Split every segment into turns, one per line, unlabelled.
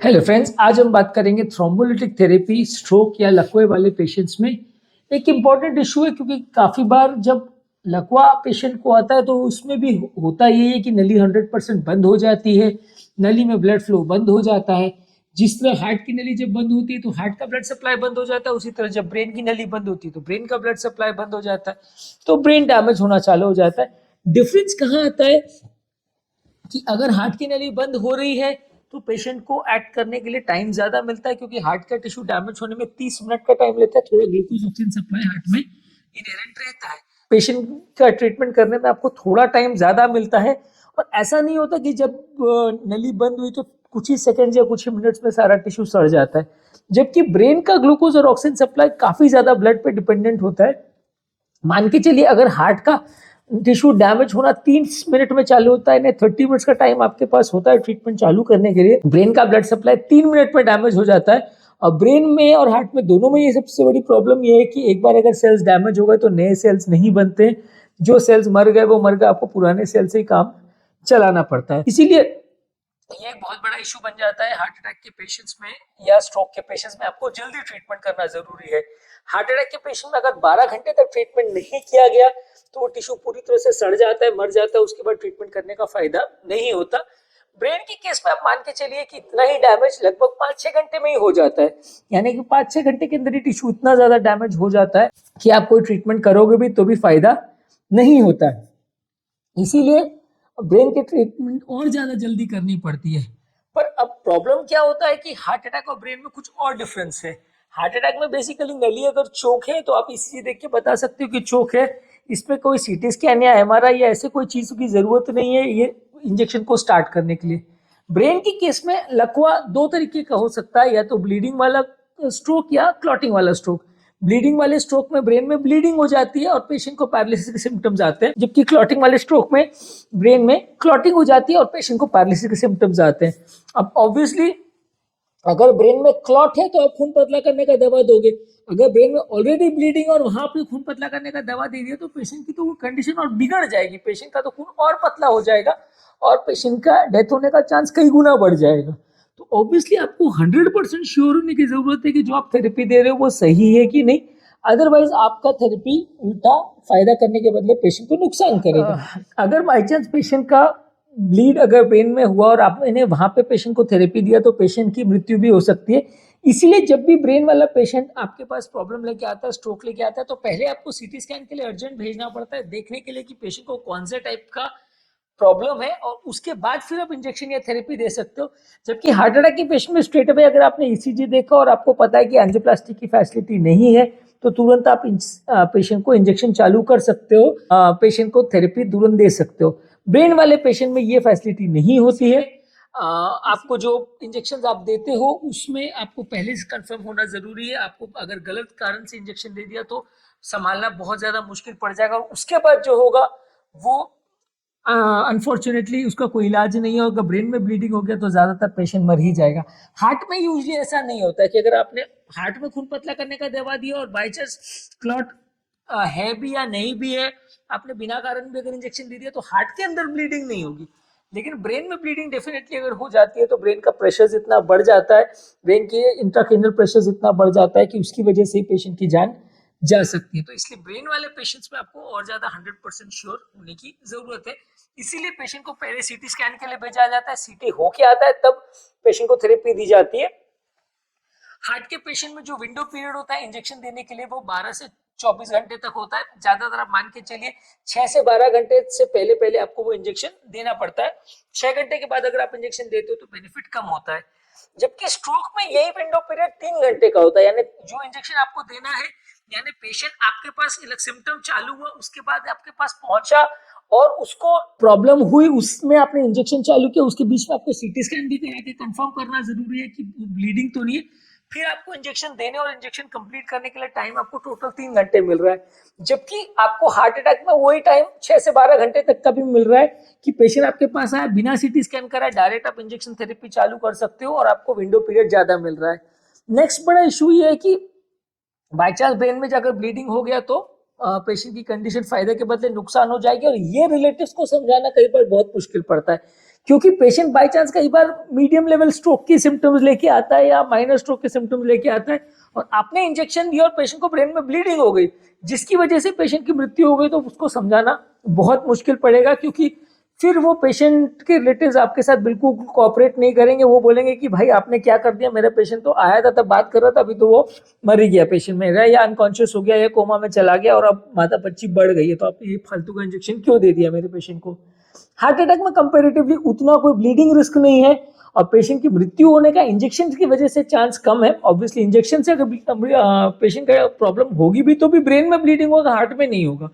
Hello friends, आज हम बात करेंगे थ्रोम्बोलिटिक थेरेपी स्ट्रोक या लकवे वाले पेशेंट्स में। एक इम्पॉर्टेंट इशू है क्योंकि काफ़ी बार जब लकवा पेशेंट को आता है तो उसमें भी होता यही है कि नली 100% बंद हो जाती है, नली में ब्लड फ्लो बंद हो जाता है। जिस तरह हार्ट की नली जब बंद होती है तो हार्ट का ब्लड सप्लाई बंद हो जाता है, उसी तरह जब ब्रेन की नली बंद होती है तो ब्रेन का ब्लड सप्लाई बंद हो जाता है, तो ब्रेन डैमेज होना चालू हो जाता है। डिफरेंस कहाँ आता है कि अगर हार्ट की नली बंद हो रही है तो पेशेंट को एक्ट करने के लिए टाइम ज्यादा मिलता है, क्योंकि हार्ट का टिश्यू डैमेज होने में 30 मिनट का टाइम लेता है। थोड़ा ग्लूकोज ऑक्सीजन सप्लाई हार्ट में इनहेरेंट रहता है, पेशेंट का ट्रीटमेंट करने में आपको थोड़ा टाइम ज्यादा मिलता है। और ऐसा नहीं होता कि जब नली बंद हुई तो कुछ ही सेकंड या कुछ ही मिनट्स में सारा टिश्यू सड़ जाता है, जबकि ब्रेन का ग्लूकोज और ऑक्सीजन सप्लाई काफी ज्यादा ब्लड पे डिपेंडेंट होता है। मान के चलिए अगर हार्ट का टिश्यू डैमेज होना 30 मिनट में चालू होता है, 30 मिनट्स का टाइम आपके पास होता है ट्रीटमेंट चालू करने के लिए, ब्रेन का ब्लड सप्लाई 3 मिनट में डैमेज हो जाता है। और ब्रेन में और हार्ट में दोनों में ये सबसे बड़ी प्रॉब्लम ये है कि एक बार अगर सेल्स डैमेज हो गए तो नए सेल्स नहीं बनते, जो सेल्स मर गए वो मर गए, आपको पुराने सेल से ही काम चलाना पड़ता है। इसीलिए ये एक बहुत बड़ा इशू बन जाता है हार्ट अटैक के पेशेंट्स में या स्ट्रोक के पेशेंट्स में। आपको जल्दी ट्रीटमेंट करना जरूरी है। हार्ट अटैक के पेशेंट में अगर 12 घंटे तक ट्रीटमेंट नहीं किया गया तो वो टिश्यू पूरी तरह से सड़ जाता है, मर जाता है, उसके बाद ट्रीटमेंट करने का फायदा नहीं होता। ब्रेन के केस में आप मान के चलिए कि इतना ही डैमेज लगभग 5-6 घंटे में ही हो जाता है, यानी कि 5-6 घंटे के अंदर ही टिश्यू इतना ज्यादा डैमेज हो जाता है कि आप कोई ट्रीटमेंट करोगे भी तो भी फायदा नहीं होता है। इसीलिए ब्रेन के ट्रीटमेंट और ज्यादा जल्दी करनी पड़ती है। पर अब प्रॉब्लम क्या होता है कि हार्ट अटैक और ब्रेन में कुछ और डिफरेंस है। हार्ट अटैक में बेसिकली नली अगर चोक है तो आप इसी देख के बता सकते हो कि चोक है, इसमें कोई सीटी स्कैन या एमआरआई या ऐसे कोई चीज की जरूरत नहीं है ये इंजेक्शन को स्टार्ट करने के लिए। ब्रेन की केस में लकवा दो तरीके का हो सकता है, या तो ब्लीडिंग वाला स्ट्रोक या क्लॉटिंग वाला स्ट्रोक। ब्लीडिंग वाले स्ट्रोक में ब्रेन में ब्लीडिंग हो जाती है और पेशेंट को पैरालिसिस के सिम्टम्स आते हैं, जबकि क्लॉटिंग वाले स्ट्रोक में ब्रेन में क्लॉटिंग हो जाती है और पेशेंट को पैरालिसिस के सिम्टम्स आते हैं। अब ऑब्वियसली अगर ब्रेन में क्लॉट है तो आप खून पतला करने का दवा दोगे, अगर ब्रेन में ऑलरेडी ब्लीडिंग और वहां पे खून पतला करने का दवा दे दिया तो पेशेंट की तो वो कंडीशन और बिगड़ जाएगी, पेशेंट का तो खून और पतला हो जाएगा और पेशेंट का डेथ होने का चांस कई गुना बढ़ जाएगा। तो ऑब्वियसली आपको 100% श्योर होने की जरूरत है कि जो आप थेरेपी दे रहे हो वो सही है कि नहीं, अदरवाइज आपका थेरेपी उल्टा फायदा करने के बदले पेशेंट को नुकसान करेगा। अगर बाई चांस पेशेंट का ब्लीड अगर ब्रेन में हुआ और आपने वहां पे पेशेंट को थेरेपी दिया तो पेशेंट की मृत्यु भी हो सकती है। इसीलिए जब भी ब्रेन वाला पेशेंट आपके पास प्रॉब्लम लेके आता है, स्ट्रोक लेके आता है, तो पहले आपको सीटी स्कैन के लिए अर्जेंट भेजना पड़ता है, देखने के लिए कि पेशेंट को कौन से टाइप का प्रॉब्लम है, और उसके बाद फिर आप इंजेक्शन या थेरेपी दे सकते हो। जबकि हार्ट अटैक के पेशेंट में स्ट्रेट अवे अगर आपने ईसीजी देखा और आपको पता है कि एंजियोप्लास्टी की फैसिलिटी नहीं है तो तुरंत आप पेशेंट को इंजेक्शन चालू कर सकते हो, पेशेंट को थेरेपी तुरंत दे सकते हो। ब्रेन वाले पेशेंट में ये फैसिलिटी नहीं होती है। आपको जो इंजेक्शन आप देते हो उसमें आपको पहले से कंफर्म होना जरूरी है। आपको अगर गलत कारण से इंजेक्शन दे दिया तो संभालना बहुत ज्यादा मुश्किल पड़ जाएगा, और उसके बाद जो होगा वो अनफॉर्चुनेटली उसका कोई इलाज नहीं होगा। ब्रेन में ब्लीडिंग हो गया तो ज्यादातर पेशेंट मर ही जाएगा। हार्ट में यूजली ऐसा नहीं होता है कि अगर आपने हार्ट में खून पतला करने का दवा दिया और बाई चांस क्लॉट है भी या नहीं भी है, आपने बिना कारण भी अगर इंजेक्शन दे दिया तो हार्ट के अंदर ब्लीडिंग नहीं होगी, लेकिन ब्रेन में ब्लीडिंग डेफिनेटली अगर हो जाती है तो ब्रेन का प्रेशर इतना बढ़ जाता है, ब्रेन के इंट्राक्रेनियल प्रेशर इतना बढ़ जाता है कि उसकी वजह से ही पेशेंट की जान जा सकती है। तो इसलिए ब्रेन वाले पेशेंट्स में आपको और ज्यादा 100% श्योर होने की जरूरत है। इसीलिए पेशेंट को पहले सीटी स्कैन के लिए भेजा जाता है, सीटी होके आता है तब पेशेंट को थेरेपी दी जाती है। हार्ट के पेशेंट में जो विंडो पीरियड होता है इंजेक्शन देने के लिए वो 12 से 24 घंटे तक होता है। ज्यादातर आप मान के चलिए 6 से 12 घंटे से पहले पहले आपको वो इंजेक्शन देना पड़ता है। 6 घंटे के बाद अगर आप इंजेक्शन देते हो तो बेनिफिट कम होता है, जबकि स्ट्रोक में यही विंडो पीरियड 3 घंटे का होता है। यानी जो इंजेक्शन आपको देना है, यानी पेशेंट आपके पास सिम्टम चालू हुआ उसके बाद आपके पास पहुंचा और उसको प्रॉब्लम हुई, उसमें आपने इंजेक्शन चालू किया, उसके बीच में आपको सीटी स्कैन भी करा के कंफर्म करना जरूरी है कि ब्लीडिंग तो नहीं है, फिर आपको इंजेक्शन देने और इंजेक्शन कंप्लीट करने के लिए टाइम आपको टोटल 3 घंटे मिल रहा है। जबकि आपको हार्ट अटैक में वही टाइम 6 से 12 घंटे तक का भी मिल रहा है कि पेशेंट आपके पास आया बिना सीटी स्कैन कराए डायरेक्ट आप इंजेक्शन थेरेपी चालू कर सकते हो और आपको विंडो पीरियड ज्यादा मिल रहा है। नेक्स्ट बड़ा इशू ये है कि बाई चांस ब्रेन में अगर ब्लीडिंग हो गया तो पेशेंट की कंडीशन फायदे के बदले नुकसान हो जाएगी। और ये रिलेटिव्स को समझाना कई बार बहुत मुश्किल पड़ता है, क्योंकि पेशेंट बाय चांस कई बार मीडियम लेवल स्ट्रोक की सिम्टम्स लेके आता है या माइनर स्ट्रोक के सिम्टम्स लेके आता है, और आपने इंजेक्शन दिया और पेशेंट को ब्रेन में ब्लीडिंग हो गई, जिसकी वजह से पेशेंट की मृत्यु हो गई, तो उसको समझाना बहुत मुश्किल पड़ेगा, क्योंकि फिर वो पेशेंट के रिलेटिव्स आपके साथ बिल्कुल कोऑपरेट नहीं करेंगे। वो बोलेंगे कि भाई आपने क्या कर दिया, मेरा पेशेंट तो आया था तब बात कर रहा था, अभी तो वो मर ही गया पेशेंट मेरा, या अनकॉन्शियस हो गया या कोमा में चला गया और अब माता बच्ची बढ़ गई है, तो आपने ये फालतू का इंजेक्शन क्यों दे दिया मेरे पेशेंट को। हार्ट अटैक में कंपेरेटिवली उतना कोई ब्लीडिंग रिस्क नहीं है और पेशेंट की मृत्यु होने का इंजेक्शन की वजह से चांस कम है। ऑब्वियसली इंजेक्शन से अगर पेशेंट का प्रॉब्लम होगी भी तो भी ब्रेन में ब्लीडिंग होगा, हार्ट में नहीं होगा।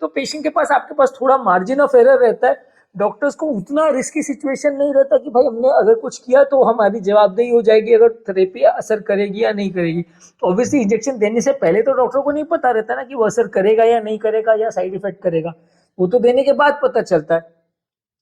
तो पेशेंट के पास आपके पास थोड़ा मार्जिन ऑफ एरर रहता है। डॉक्टर्स को उतना रिस्की सिचुएशन नहीं रहता कि भाई हमने अगर कुछ किया तो हमारी जवाबदेही हो जाएगी अगर थेरेपी असर करेगी या नहीं करेगी। तो ऑब्वियसली इंजेक्शन देने से पहले तो डॉक्टर को नहीं पता रहता ना कि वो असर करेगा या नहीं करेगा या साइड इफेक्ट करेगा, वो तो देने के बाद पता चलता है।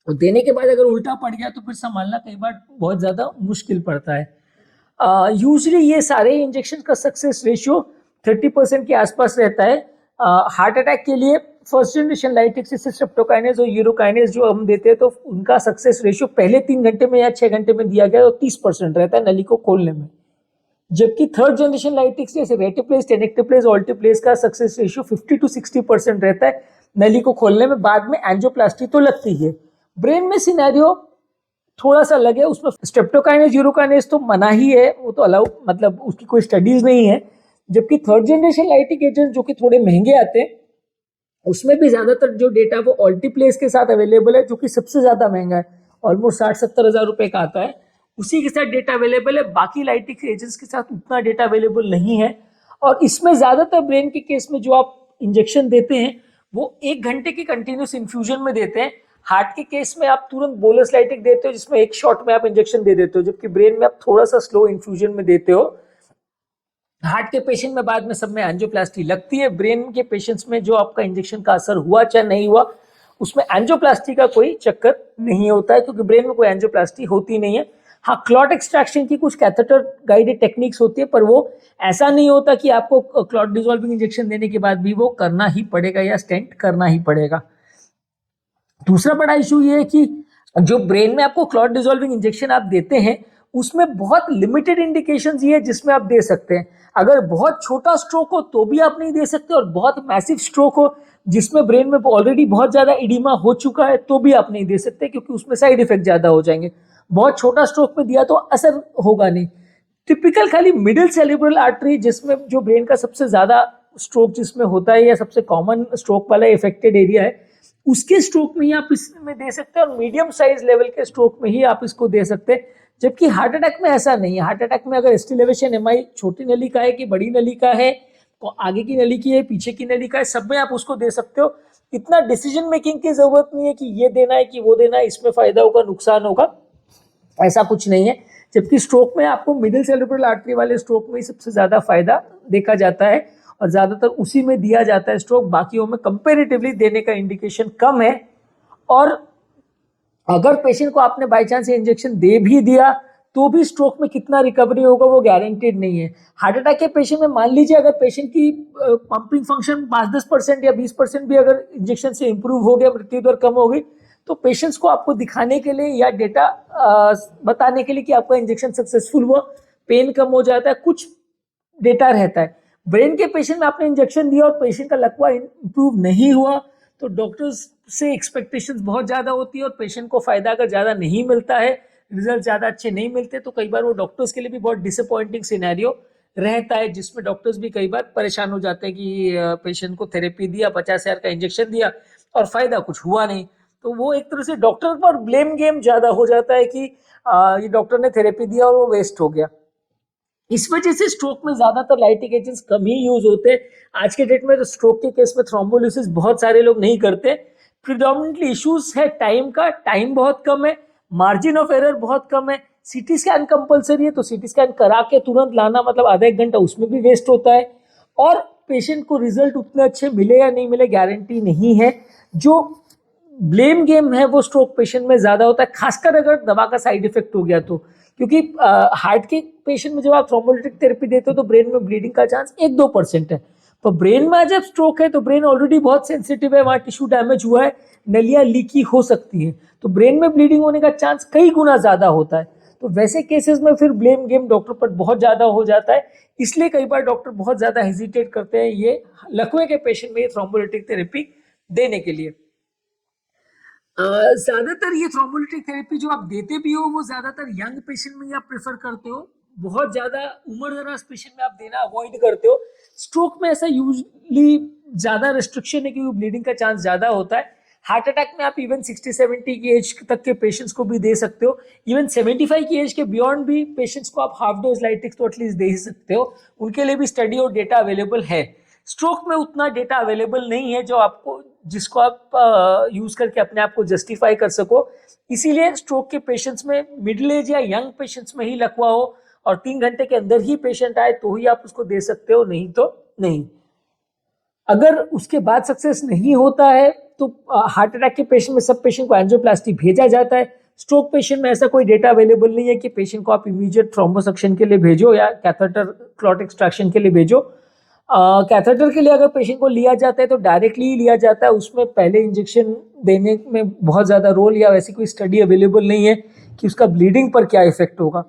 और देने के बाद अगर उल्टा पड़ गया तो फिर संभालना कई बार बहुत ज़्यादा मुश्किल पड़ता है। यूजली ये सारे इंजेक्शन का सक्सेस रेशियो 30% के आसपास रहता है। हार्ट अटैक के लिए फर्स्ट जनरेशन लाइटिक्स स्ट्रेप्टोकाइनेज और यूरोकाइनेज जो हम देते हैं तो उनका सक्सेस रेशियो पहले 3 घंटे में या 6 घंटे में दिया गया तो 30% रहता है नली को खोलने में, जबकि थर्ड जनरेशन लाइटिक्स जैसे रेटिप्लेस, टेनेक्टिप्लेस, ऑल्टिप्लेस का सक्सेस रेशियो 50 to 60% रहता है नली को खोलने में। बाद में एंजियोप्लास्टी तो लगती है। ब्रेन में सिनेरियो थोड़ा सा लगे, उसमें स्ट्रेप्टोकाइनेज यूरोकाइनेज तो मना ही है, वो तो अलाउ मतलब उसकी कोई स्टडीज नहीं है। जबकि थर्ड जनरेशन लाइटिक एजेंट जो कि थोड़े महंगे आते हैं उसमें भी ज्यादातर जो डेटा वो ऑल्टीप्लेस के साथ अवेलेबल है, जो कि सबसे ज्यादा महंगा है, ऑलमोस्ट 60-70 हजार रुपए का आता है, उसी के साथ डेटा अवेलेबल है। बाकी लाइटिक एजेंट्स के साथ उतना डेटा अवेलेबल नहीं है। और इसमें ज्यादातर ब्रेन के केस में जो आप इंजेक्शन देते हैं वो 1 घंटे की कंटिन्यूस इन्फ्यूजन में देते हैं। हार्ट के केस में आप तुरंत बोलस लाइटिक देते हो जिसमें एक शॉट में आप इंजेक्शन दे देते हो, जबकि ब्रेन में आप थोड़ा सा स्लो इन्फ्यूजन में देते हो। हार्ट के पेशेंट में बाद में सब में एंजियोप्लास्टी लगती है। ब्रेन के पेशेंट्स में जो आपका इंजेक्शन का असर हुआ चाहे नहीं हुआ उसमें एंजियोप्लास्टी का कोई चक्कर नहीं होता है, क्योंकि ब्रेन में कोई एंजियोप्लास्टी होती नहीं है। हाँ, क्लॉट एक्सट्रैक्शन की कुछ कैथेटर गाइडेड टेक्निक्स होती है, पर वो ऐसा नहीं होता कि आपको क्लॉट डिसॉल्विंग इंजेक्शन देने के बाद भी वो करना ही पड़ेगा या स्टेंट करना ही पड़ेगा। दूसरा बड़ा इशू ये है कि जो ब्रेन में आपको क्लॉट डिसॉल्विंग इंजेक्शन आप देते हैं उसमें बहुत लिमिटेड इंडिकेशंस ये है जिसमें आप दे सकते हैं। अगर बहुत छोटा स्ट्रोक हो तो भी आप नहीं दे सकते, और बहुत मैसिव स्ट्रोक हो जिसमें ब्रेन में ऑलरेडी बहुत ज्यादा इडिमा हो चुका है तो भी आप नहीं दे सकते, क्योंकि उसमें साइड इफेक्ट ज्यादा हो जाएंगे। बहुत छोटा स्ट्रोक में दिया तो असर होगा नहीं। टिपिकल खाली मिडिल सेरिब्रल आर्टरी जिसमें जो ब्रेन का सबसे ज्यादा स्ट्रोक जिसमें होता है या सबसे कॉमन स्ट्रोक वाला इफेक्टेड एरिया है, उसके स्ट्रोक में ही आप इसमें दे सकते हैं, और मीडियम साइज लेवल के स्ट्रोक में ही आप इसको दे सकते हैं। जबकि हार्ट अटैक में ऐसा नहीं है। हार्ट अटैक में अगर एसटी एलिवेशन एमआई छोटी नली का है कि बड़ी नली का है, तो आगे की नली की है पीछे की नली का है, सब में आप उसको दे सकते हो। इतना डिसीजन मेकिंग की जरूरत नहीं है कि ये देना है कि वो देना है, इसमें फायदा होगा नुकसान होगा, ऐसा कुछ नहीं है। जबकि स्ट्रोक में आपको मिडिल सेरिब्रल आर्टरी वाले स्ट्रोक में ही सबसे ज्यादा फायदा देखा जाता है और ज्यादातर उसी में दिया जाता है स्ट्रोक। बाकियों में कंपेरेटिवली देने का इंडिकेशन कम है। और अगर पेशेंट को आपने बाई चांस इंजेक्शन दे भी दिया तो भी स्ट्रोक में कितना रिकवरी होगा वो गारंटेड नहीं है। हार्ट अटैक के पेशेंट में मान लीजिए अगर पेशेंट की पंपिंग फंक्शन 5-10% या 20% भी अगर इंजेक्शन से इंप्रूव हो गया, मृत्यु दर कम हो गई, तो पेशेंट्स को आपको दिखाने के लिए या डेटा बताने के लिए कि आपका इंजेक्शन सक्सेसफुल हुआ, पेन कम हो जाता है, कुछ डेटा रहता है। ब्रेन के पेशेंट में आपने इंजेक्शन दिया और पेशेंट का लकवा इंप्रूव नहीं हुआ तो डॉक्टर्स से एक्सपेक्टेशंस बहुत ज्यादा होती है, और पेशेंट को फायदा अगर ज्यादा नहीं मिलता है, रिजल्ट ज्यादा अच्छे नहीं मिलते, तो कई बार वो डॉक्टर्स के लिए भी बहुत डिसअपॉइंटिंग सिनेरियो रहता है, जिसमें डॉक्टर्स भी कई बार परेशान हो जाते हैं कि पेशेंट को थेरेपी दिया, 50,000 का इंजेक्शन दिया और फायदा कुछ हुआ नहीं। तो वो एक तरह से डॉक्टर पर ब्लेम गेम ज्यादा हो जाता है कि ये डॉक्टर ने थेरेपी दिया और वो वेस्ट हो गया। इस वजह से स्ट्रोक में ज्यादातर लाइटिक एजेंट्स कम ही यूज होते हैं। आज के डेट में तो स्ट्रोक के केस में थ्रोम्बोलिसिस बहुत सारे लोग नहीं करते। प्रिडोमिनेंटली इश्यूज है टाइम का, टाइम बहुत कम है, मार्जिन ऑफ एरर बहुत कम है। सीटी स्कैन कंपलसरी है तो सीटी स्कैन करा के तुरंत लाना मतलब आधा एक घंटा उसमें भी वेस्ट होता है, और पेशेंट को रिजल्ट उतने अच्छे मिले या नहीं मिले गारंटी नहीं है। जो ब्लेम गेम है वो स्ट्रोक पेशेंट में ज्यादा होता है, खासकर अगर दवा का साइड इफेक्ट हो गया तो। क्योंकि हार्ट के पेशेंट में जब आप थ्रोम्बोलिटिक थेरेपी देते हो तो ब्रेन में ब्लीडिंग का चांस 1-2% है, पर ब्रेन में जब स्ट्रोक है तो ब्रेन ऑलरेडी बहुत सेंसिटिव है, वहाँ टिश्यू डैमेज हुआ है, नलियाँ लीकी हो सकती हैं, तो ब्रेन में ब्लीडिंग होने का चांस कई गुना ज़्यादा होता है। तो वैसे केसेस में फिर ब्लेम गेम डॉक्टर पर बहुत ज़्यादा हो जाता है, इसलिए कई बार डॉक्टर बहुत ज़्यादा हेजिटेट करते हैं ये लकवे के पेशेंट में थ्रोम्बोलिटिक थेरेपी देने के लिए। ज़्यादातर ये थ्रोम्बोलिटिक थेरेपी जो आप देते भी हो वो ज़्यादातर यंग पेशेंट में ही आप प्रेफर करते हो, बहुत ज़्यादा उम्र दराज पेशेंट में आप देना अवॉइड करते हो। स्ट्रोक में ऐसा यूजली ज़्यादा रिस्ट्रिक्शन है क्योंकि ब्लीडिंग का चांस ज़्यादा होता है। हार्ट अटैक में आप इवन 60-70 की एज तक के पेशेंट्स को भी दे सकते हो, इवन 75 की एज के बियॉन्ड भी पेशेंट्स को आप हाफ डोज लाइटिक्स तो एटलीस्ट दे ही सकते हो, उनके लिए भी स्टडी और डेटा अवेलेबल है। स्ट्रोक में उतना डेटा अवेलेबल नहीं है जो आपको जिसको आप यूज करके अपने आप को जस्टिफाई कर सको, इसीलिए स्ट्रोक के पेशेंट्स में मिडिल एज या यंग पेशेंट्स में ही लकवा हो और 3 घंटे के अंदर ही पेशेंट आए तो ही आप उसको दे सकते हो, नहीं तो नहीं। अगर उसके बाद सक्सेस नहीं होता है तो हार्ट अटैक के पेशेंट में सब पेशेंट को एंजियोप्लास्टी भेजा जाता है। स्ट्रोक पेशेंट में ऐसा कोई डेटा अवेलेबल नहीं है कि पेशेंट को आप इमीडिएट थ्रोम्बोसक्शन के लिए भेजो या कैथेटर क्लॉट एक्सट्रैक्शन के लिए भेजो। कैथेटर के लिए अगर पेशेंट को लिया जाता है तो डायरेक्टली ही लिया जाता है, उसमें पहले इंजेक्शन देने में बहुत ज़्यादा रोल या वैसी कोई स्टडी अवेलेबल नहीं है कि उसका ब्लीडिंग पर क्या इफेक्ट होगा।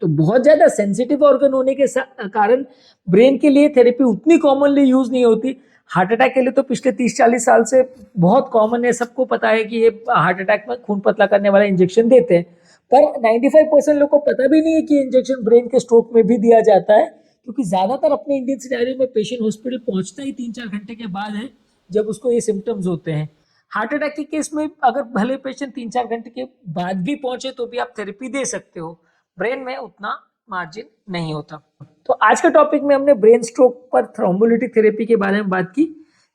तो बहुत ज़्यादा सेंसिटिव ऑर्गन होने के कारण ब्रेन के लिए थेरेपी उतनी कॉमनली यूज नहीं होती। हार्ट अटैक के लिए तो पिछले 30-40 साल से बहुत कॉमन है, सबको पता है कि ये हार्ट अटैक में खून पतला करने वाला इंजेक्शन देते हैं, पर 95% लोग को पता भी नहीं है कि इंजेक्शन ब्रेन के स्ट्रोक में भी दिया जाता है, क्योंकि ज़्यादातर अपने इंडियन सिनेरियो में पेशेंट हॉस्पिटल पहुंचता ही 3-4 घंटे के बाद है जब उसको ये सिम्टम्स होते हैं। हार्ट अटैक के केस में अगर भले पेशेंट 3-4 घंटे के बाद भी पहुंचे तो भी आप थेरेपी दे सकते हो, ब्रेन में उतना मार्जिन नहीं होता। तो आज के टॉपिक में हमने ब्रेन स्ट्रोक पर थ्रोम्बोलिटिक थेरेपी के बारे में बात की।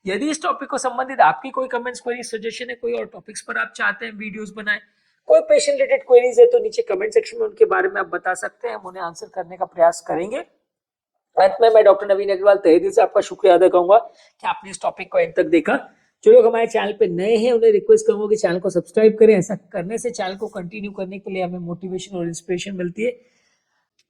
यदि इस टॉपिक को संबंधित आपकी कोई कमेंट्स, क्वेरी, सजेशन है, कोई और टॉपिक्स पर आप चाहते हैं वीडियोस बनाए, कोई पेशेंट रिलेटेड क्वेरीज है तो नीचे कमेंट सेक्शन में उनके बारे में आप बता सकते हैं, हम उन्हें आंसर करने का प्रयास करेंगे। अंत में मैं डॉक्टर नवीन अग्रवाल तहे दिल से आपका शुक्रिया अदा करूंगा कि आपने इस टॉपिक को एंड तक देखा। जो लोग हमारे चैनल पे नए हैं उन्हें रिक्वेस्ट करूंगा कि चैनल को सब्सक्राइब करें, ऐसा करने से चैनल को कंटिन्यू करने के लिए हमें मोटिवेशन और इंस्पिरेशन मिलती है।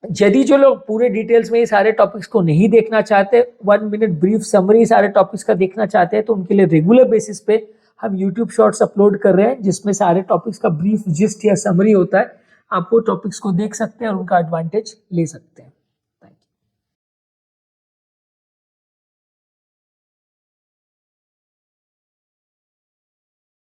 यदि जो लोग पूरे डिटेल्स में ये सारे टॉपिक्स को नहीं देखना चाहते, 1 मिनट ब्रीफ समरी सारे टॉपिक्स का देखना चाहते हैं, तो उनके लिए रेगुलर बेसिस पे हम यूट्यूब शॉर्ट्स अपलोड कर रहे हैं जिसमें सारे टॉपिक्स का ब्रीफ जिस्ट या समरी होता है। आप वो टॉपिक्स को देख सकते हैं और उनका एडवांटेज ले सकते हैं।